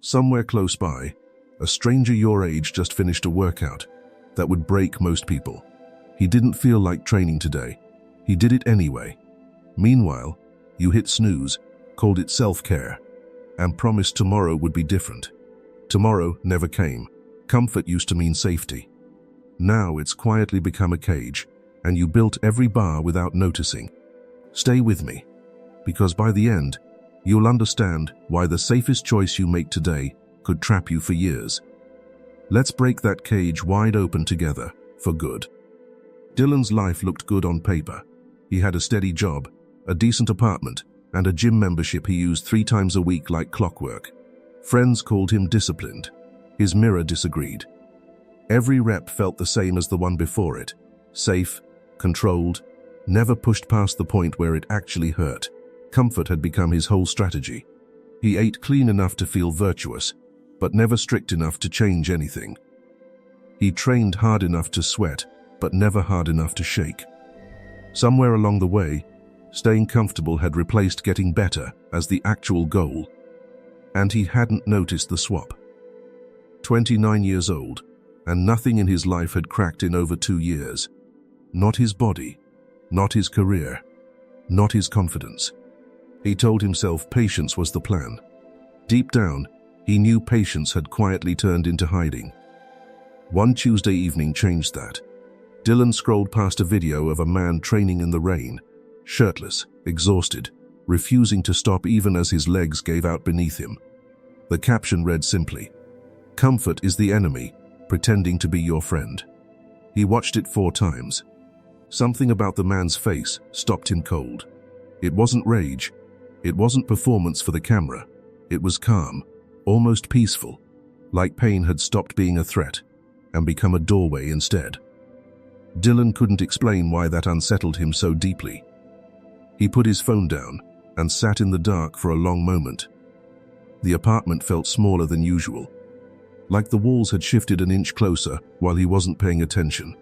Somewhere close by, a stranger your age just finished a workout that would break most people. He didn't feel like training today. He did it anyway. Meanwhile, you hit snooze, called it self-care, and promised tomorrow would be different. Tomorrow never came. Comfort used to mean safety. Now it's quietly become a cage, and you built every bar without noticing. Stay with me, because by the end, you'll understand why the safest choice you make today could trap you for years. Let's break that cage wide open together, for good. Dylan's life looked good on paper. He had a steady job, a decent apartment, and a gym membership he used 3 times a week like clockwork. Friends called him disciplined. His mirror disagreed. Every rep felt the same as the one before it. Safe, controlled, never pushed past the point where it actually hurt. Comfort had become his whole strategy. He ate clean enough to feel virtuous, but never strict enough to change anything. He trained hard enough to sweat, but never hard enough to shake. Somewhere along the way, staying comfortable had replaced getting better as the actual goal. And he hadn't noticed the swap. 29 years old, and nothing in his life had cracked in over 2 years. Not his body, not his career, not his confidence. He told himself patience was the plan. Deep down, he knew patience had quietly turned into hiding. One Tuesday evening changed that. Dylan scrolled past a video of a man training in the rain, shirtless, exhausted, refusing to stop even as his legs gave out beneath him. The caption read simply, "Comfort is the enemy, pretending to be your friend." He watched it 4 times. Something about the man's face stopped him cold. It wasn't rage. It wasn't performance for the camera. It was calm, almost peaceful, like pain had stopped being a threat and become a doorway instead. Dylan couldn't explain why that unsettled him so deeply. He put his phone down and sat in the dark for a long moment. The apartment felt smaller than usual, like the walls had shifted an inch closer while he wasn't paying attention.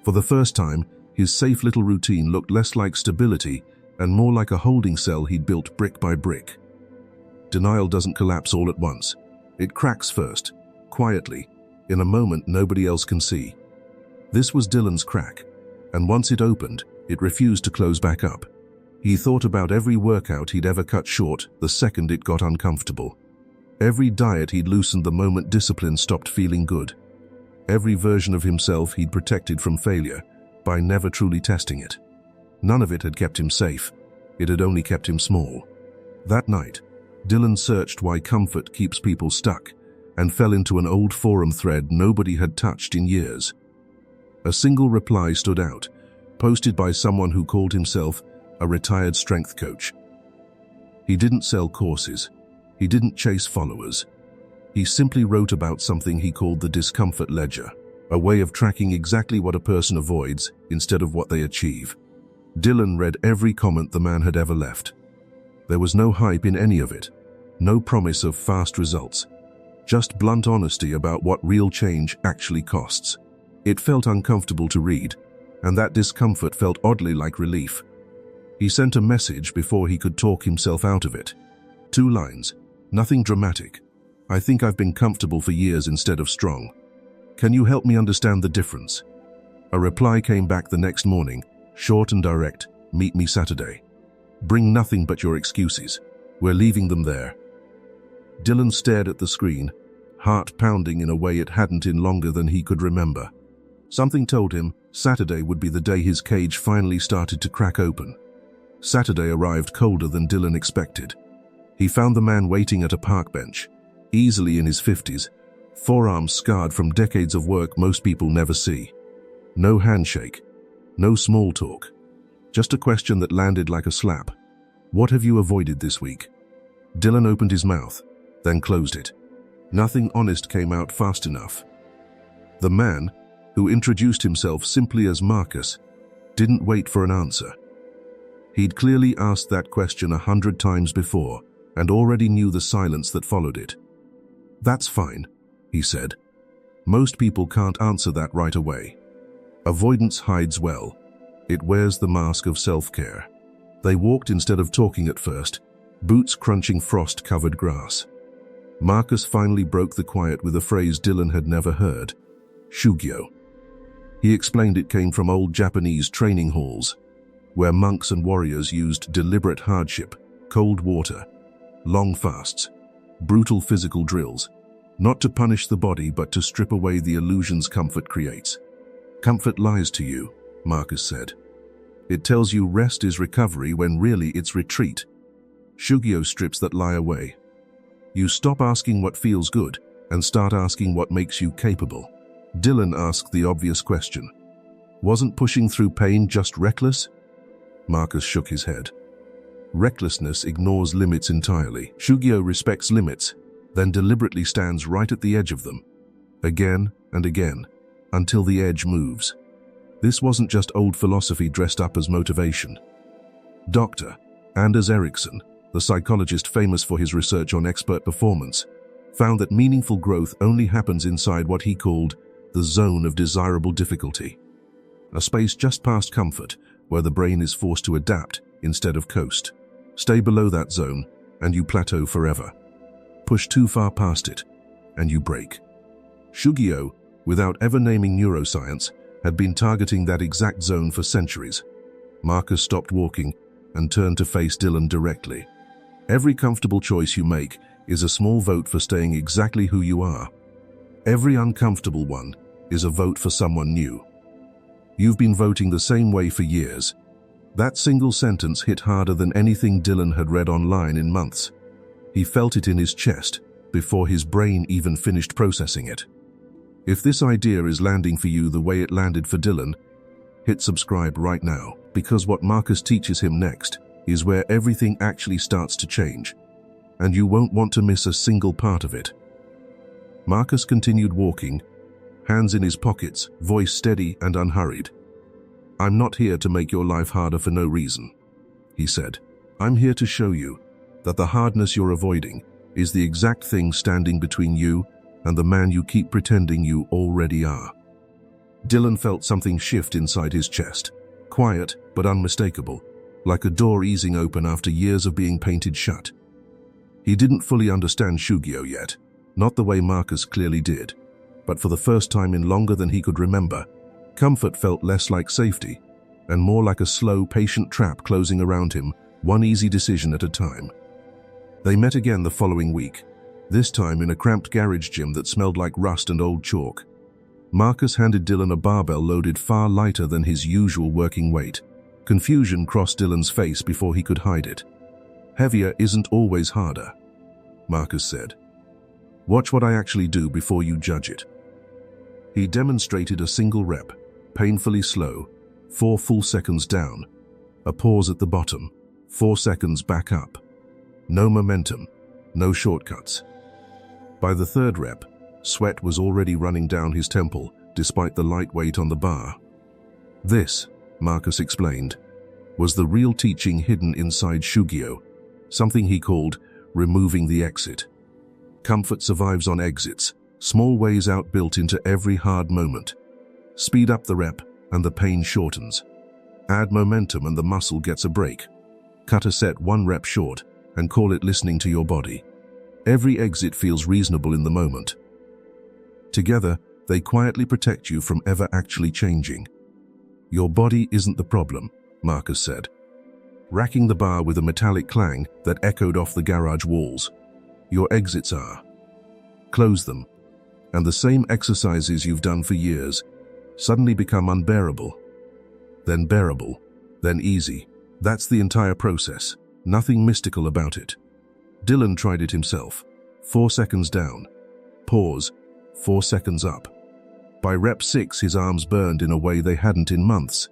For the first time, his safe little routine looked less like stability and more like a holding cell he'd built brick by brick. Denial doesn't collapse all at once. It cracks first, quietly, in a moment nobody else can see. This was Dylan's crack, and once it opened, it refused to close back up. He thought about every workout he'd ever cut short the second it got uncomfortable. Every diet he'd loosened the moment discipline stopped feeling good. Every version of himself he'd protected from failure by never truly testing it. None of it had kept him safe. It had only kept him small. That night, Dylan searched why comfort keeps people stuck and fell into an old forum thread nobody had touched in years. A single reply stood out, posted by someone who called himself a retired strength coach. He didn't sell courses. He didn't chase followers. He simply wrote about something he called the discomfort ledger, a way of tracking exactly what a person avoids instead of what they achieve. Dylan read every comment the man had ever left. There was no hype in any of it, no promise of fast results, just blunt honesty about what real change actually costs. It felt uncomfortable to read, and that discomfort felt oddly like relief. He sent a message before he could talk himself out of it. 2 lines, nothing dramatic. "I think I've been comfortable for years instead of strong. Can you help me understand the difference?" A reply came back the next morning, short and direct, "Meet me Saturday. Bring nothing but your excuses. We're leaving them there." Dylan stared at the screen, heart pounding in a way it hadn't in longer than he could remember. Something told him Saturday would be the day his cage finally started to crack open. Saturday arrived colder than Dylan expected. He found the man waiting at a park bench, easily in his 50s, forearms scarred from decades of work most people never see. No handshake, no small talk, just a question that landed like a slap. "What have you avoided this week?" Dylan opened his mouth, then closed it. Nothing honest came out fast enough. The man, who introduced himself simply as Marcus, didn't wait for an answer. He'd clearly asked that question 100 times before, and already knew the silence that followed it. "That's fine," he said. "Most people can't answer that right away. Avoidance hides well. It wears the mask of self-care." They walked instead of talking at first, boots crunching frost-covered grass. Marcus finally broke the quiet with a phrase Dylan had never heard: Shugyo. He explained it came from old Japanese training halls, where monks and warriors used deliberate hardship, cold water, long fasts, brutal physical drills, not to punish the body but to strip away the illusions comfort creates. Comfort lies to you, Marcus said. It tells you rest is recovery when really it's retreat. Shugyo strips that lie away. You stop asking what feels good and start asking what makes you capable. Dylan asked the obvious question. Wasn't pushing through pain just reckless? Marcus shook his head. Recklessness ignores limits entirely. Shugyo respects limits, then deliberately stands right at the edge of them, again and again, until the edge moves. This wasn't just old philosophy dressed up as motivation. Dr. Anders Ericsson, the psychologist famous for his research on expert performance, found that meaningful growth only happens inside what he called the zone of desirable difficulty, a space just past comfort where the brain is forced to adapt instead of coast. Stay below that zone and you plateau forever. Push too far past it and you break. Shugyo, without ever naming neuroscience, had been targeting that exact zone for centuries. Marcus stopped walking and turned to face Dylan directly. Every comfortable choice you make is a small vote for staying exactly who you are. Every uncomfortable one is a vote for someone new. You've been voting the same way for years. That single sentence hit harder than anything Dylan had read online in months. He felt it in his chest before his brain even finished processing it. If this idea is landing for you the way it landed for Dylan, hit subscribe right now, because what Marcus teaches him next is where everything actually starts to change, and you won't want to miss a single part of it. Marcus continued walking, hands in his pockets, voice steady and unhurried. I'm not here to make your life harder for no reason, he said. I'm here to show you that the hardness you're avoiding is the exact thing standing between you and the man you keep pretending you already are. Dylan felt something shift inside his chest, quiet but unmistakable, like a door easing open after years of being painted shut. He didn't fully understand Shugyo yet, not the way Marcus clearly did, but for the first time in longer than he could remember, comfort felt less like safety and more like a slow, patient trap closing around him, one easy decision at a time. They met again the following week, this time in a cramped garage gym that smelled like rust and old chalk. Marcus handed Dylan a barbell loaded far lighter than his usual working weight. Confusion crossed Dylan's face before he could hide it. Heavier isn't always harder, Marcus said. Watch what I actually do before you judge it. He demonstrated a single rep, painfully slow, 4 full seconds down, a pause at the bottom, 4 seconds back up. No momentum, no shortcuts. By the 3rd rep, sweat was already running down his temple despite the light weight on the bar. This, Marcus explained, was the real teaching hidden inside Shugyo, something he called removing the exit. Comfort survives on exits, small ways out built into every hard moment. Speed up the rep and the pain shortens. Add momentum and the muscle gets a break. Cut a set 1 rep short and call it listening to your body. Every exit feels reasonable in the moment. Together, they quietly protect you from ever actually changing. Your body isn't the problem, Marcus said, racking the bar with a metallic clang that echoed off the garage walls. Your exits are. Close them, and the same exercises you've done for years suddenly become unbearable. Then bearable, then easy. That's the entire process. Nothing mystical about it. Dylan tried it himself. 4 seconds down. Pause. 4 seconds up. By rep 6, his arms burned in a way they hadn't in months,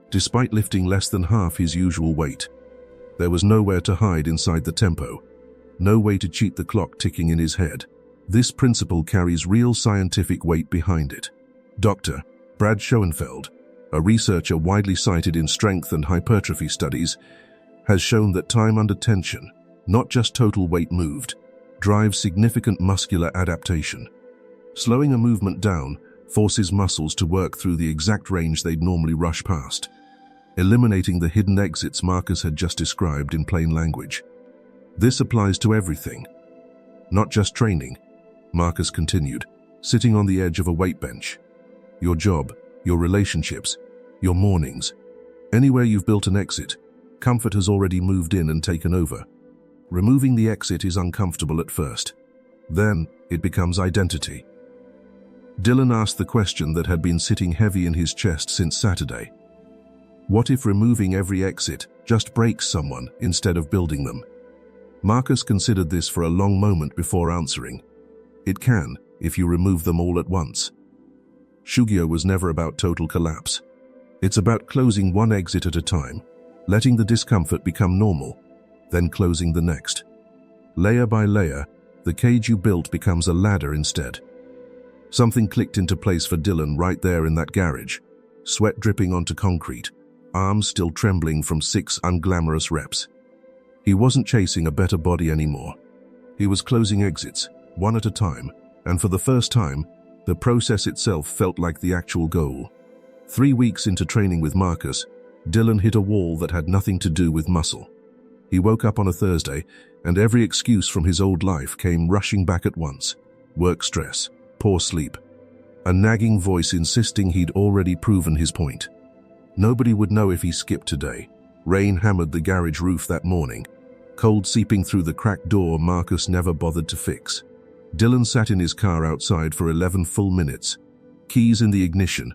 despite lifting less than half his usual weight. There was nowhere to hide inside the tempo. No way to cheat the clock ticking in his head. This principle carries real scientific weight behind it. Dr. Brad Schoenfeld, a researcher widely cited in strength and hypertrophy studies, has shown that time under tension, not just total weight moved, drives significant muscular adaptation. Slowing a movement down forces muscles to work through the exact range they'd normally rush past, eliminating the hidden exits Marcus had just described in plain language. This applies to everything. Not just training, Marcus continued, sitting on the edge of a weight bench. Your job, your relationships, your mornings. Anywhere you've built an exit, comfort has already moved in and taken over. Removing the exit is uncomfortable at first. Then, it becomes identity. Dylan asked the question that had been sitting heavy in his chest since Saturday. What if removing every exit just breaks someone instead of building them? Marcus considered this for a long moment before answering. It can, if you remove them all at once. Shugyo was never about total collapse. It's about closing one exit at a time, letting the discomfort become normal, then closing the next. Layer by layer, the cage you built becomes a ladder instead. Something clicked into place for Dylan right there in that garage, sweat dripping onto concrete, arms still trembling from 6 unglamorous reps. He wasn't chasing a better body anymore. He was closing exits, one at a time, and for the first time, the process itself felt like the actual goal. 3 weeks into training with Marcus, Dylan hit a wall that had nothing to do with muscle. He woke up on a Thursday, and every excuse from his old life came rushing back at once. Work stress, poor sleep, a nagging voice insisting he'd already proven his point. Nobody would know if he skipped today. Rain hammered the garage roof that morning, cold seeping through the cracked door Marcus never bothered to fix. Dylan sat in his car outside for 11 full minutes, keys in the ignition,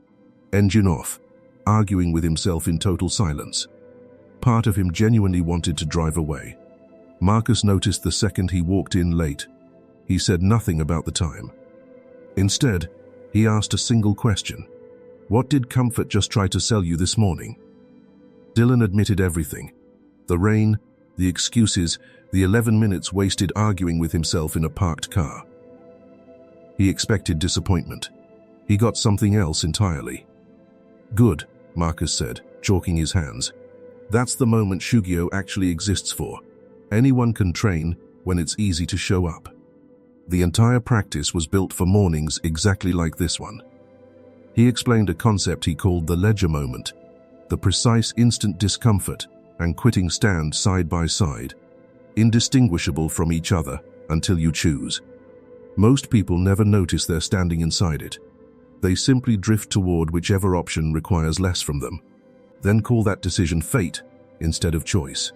engine off, arguing with himself in total silence. Part of him genuinely wanted to drive away. Marcus noticed the second he walked in late. He said nothing about the time. Instead, he asked a single question. What did comfort just try to sell you this morning? Dylan admitted everything. The rain, the excuses, the 11 minutes wasted arguing with himself in a parked car. He expected disappointment. He got something else entirely. Good, Marcus said, chalking his hands. That's the moment Shugyo actually exists for. Anyone can train when it's easy to show up. The entire practice was built for mornings exactly like this one. He explained a concept he called the ledger moment, the precise instant discomfort and quitting stand side by side, indistinguishable from each other until you choose. Most people never notice they're standing inside it. They simply drift toward whichever option requires less from them, then call that decision fate instead of choice.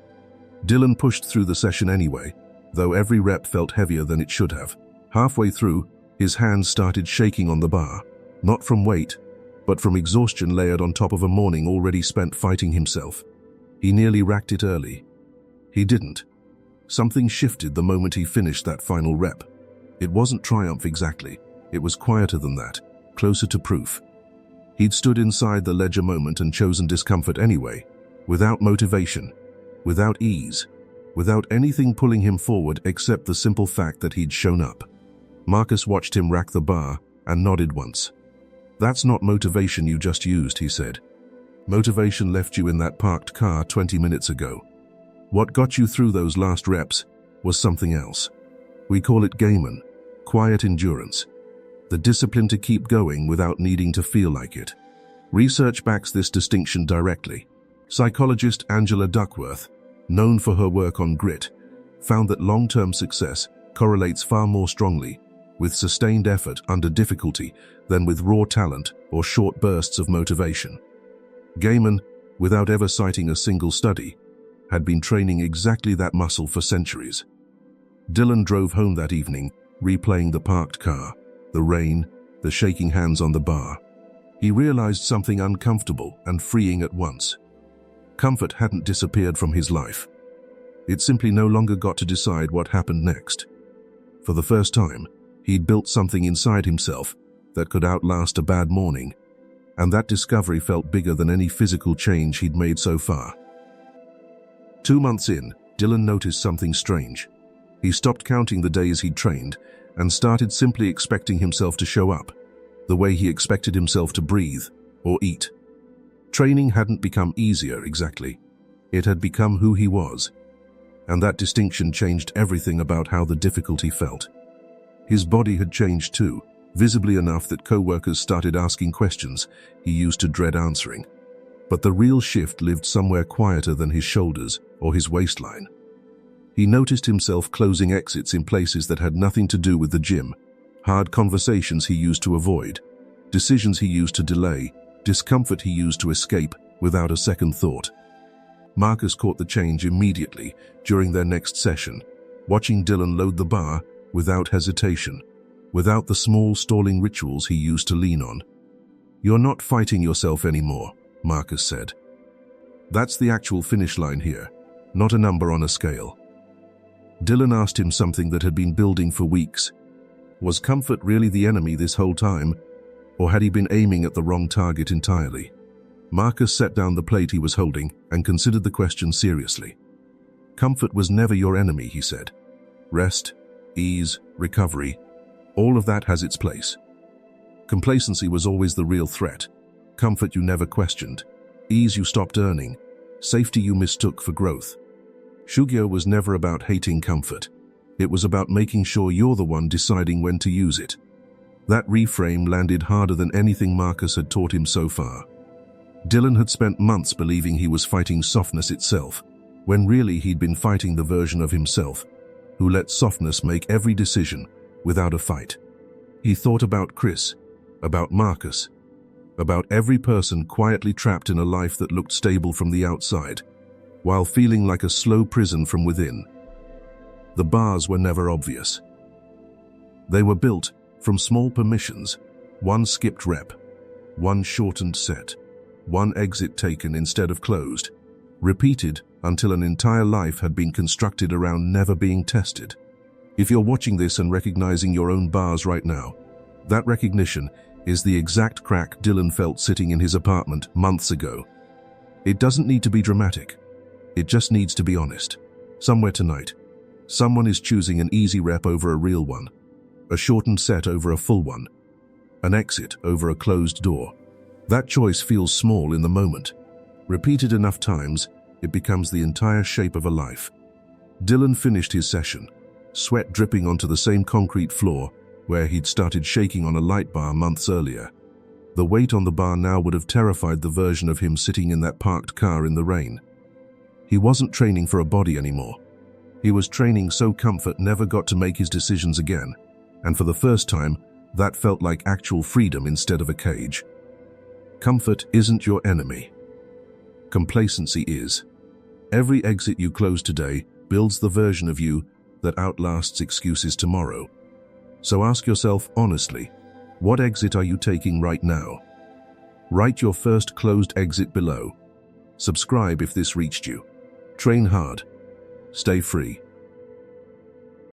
Dylan pushed through the session anyway, though every rep felt heavier than it should have. Halfway through, his hands started shaking on the bar, not from weight, but from exhaustion layered on top of a morning already spent fighting himself. He nearly racked it early. He didn't. Something shifted the moment he finished that final rep. It wasn't triumph exactly. It was quieter than that, closer to proof. He'd stood inside the ledger moment and chosen discomfort anyway, without motivation, without ease, without anything pulling him forward except the simple fact that he'd shown up. Marcus watched him rack the bar and nodded once. That's not motivation you just used, he said. Motivation left you in that parked car 20 minutes ago. What got you through those last reps was something else. We call it Gaiman, quiet endurance. The discipline to keep going without needing to feel like it. Research backs this distinction directly. Psychologist Angela Duckworth, known for her work on grit, found that long-term success correlates far more strongly with sustained effort under difficulty than with raw talent or short bursts of motivation. Gaiman, without ever citing a single study, had been training exactly that muscle for centuries. Dylan drove home that evening, replaying the parked car, the rain, the shaking hands on the bar. He realized something uncomfortable and freeing at once. Comfort hadn't disappeared from his life. It simply no longer got to decide what happened next. For the first time, he'd built something inside himself that could outlast a bad morning, and that discovery felt bigger than any physical change he'd made so far. 2 months in, Dylan noticed something strange. He stopped counting the days he'd trained and started simply expecting himself to show up, the way he expected himself to breathe or eat. Training hadn't become easier exactly. It had become who he was, and that distinction changed everything about how the difficulty felt. His body had changed too, visibly enough that co-workers started asking questions he used to dread answering. But the real shift lived somewhere quieter than his shoulders or his waistline. He noticed himself closing exits in places that had nothing to do with the gym, hard conversations he used to avoid, decisions he used to delay, discomfort he used to escape without a second thought. Marcus caught the change immediately during their next session, watching Dylan load the bar without hesitation, without the small stalling rituals he used to lean on. "You're not fighting yourself anymore," Marcus said. "That's the actual finish line here, not a number on a scale." Dylan asked him something that had been building for weeks. Was comfort really the enemy this whole time, or had he been aiming at the wrong target entirely? Marcus set down the plate he was holding and considered the question seriously. "Comfort was never your enemy," he said. "Rest, ease, recovery, all of that has its place. Complacency was always the real threat. Comfort you never questioned. Ease you stopped earning. Safety you mistook for growth. Shugyo was never about hating comfort. It was about making sure you're the one deciding when to use it." That reframe landed harder than anything Marcus had taught him so far. Dylan had spent months believing he was fighting softness itself, when really he'd been fighting the version of himself who let softness make every decision without a fight. He thought about Chris, about Marcus, about every person quietly trapped in a life that looked stable from the outside, while feeling like a slow prison from within. The bars were never obvious. They were built from small permissions, one skipped rep, one shortened set, one exit taken instead of closed, repeated until an entire life had been constructed around never being tested. If you're watching this and recognizing your own bars right now, that recognition is the exact crack Dylan felt sitting in his apartment months ago. It doesn't need to be dramatic. It just needs to be honest. Somewhere tonight, someone is choosing an easy rep over a real one, a shortened set over a full one, an exit over a closed door. That choice feels small in the moment. Repeated enough times, it becomes the entire shape of a life. Dylan finished his session, sweat dripping onto the same concrete floor where he'd started shaking on a light bar months earlier. The weight on the bar now would have terrified the version of him sitting in that parked car in the rain. He wasn't training for a body anymore. He was training so comfort never got to make his decisions again, and for the first time, that felt like actual freedom instead of a cage. Comfort isn't your enemy. Complacency is. Every exit you close today builds the version of you that outlasts excuses tomorrow. So ask yourself honestly, what exit are you taking right now? Write your first closed exit below. Subscribe if this reached you. Train hard. Stay free.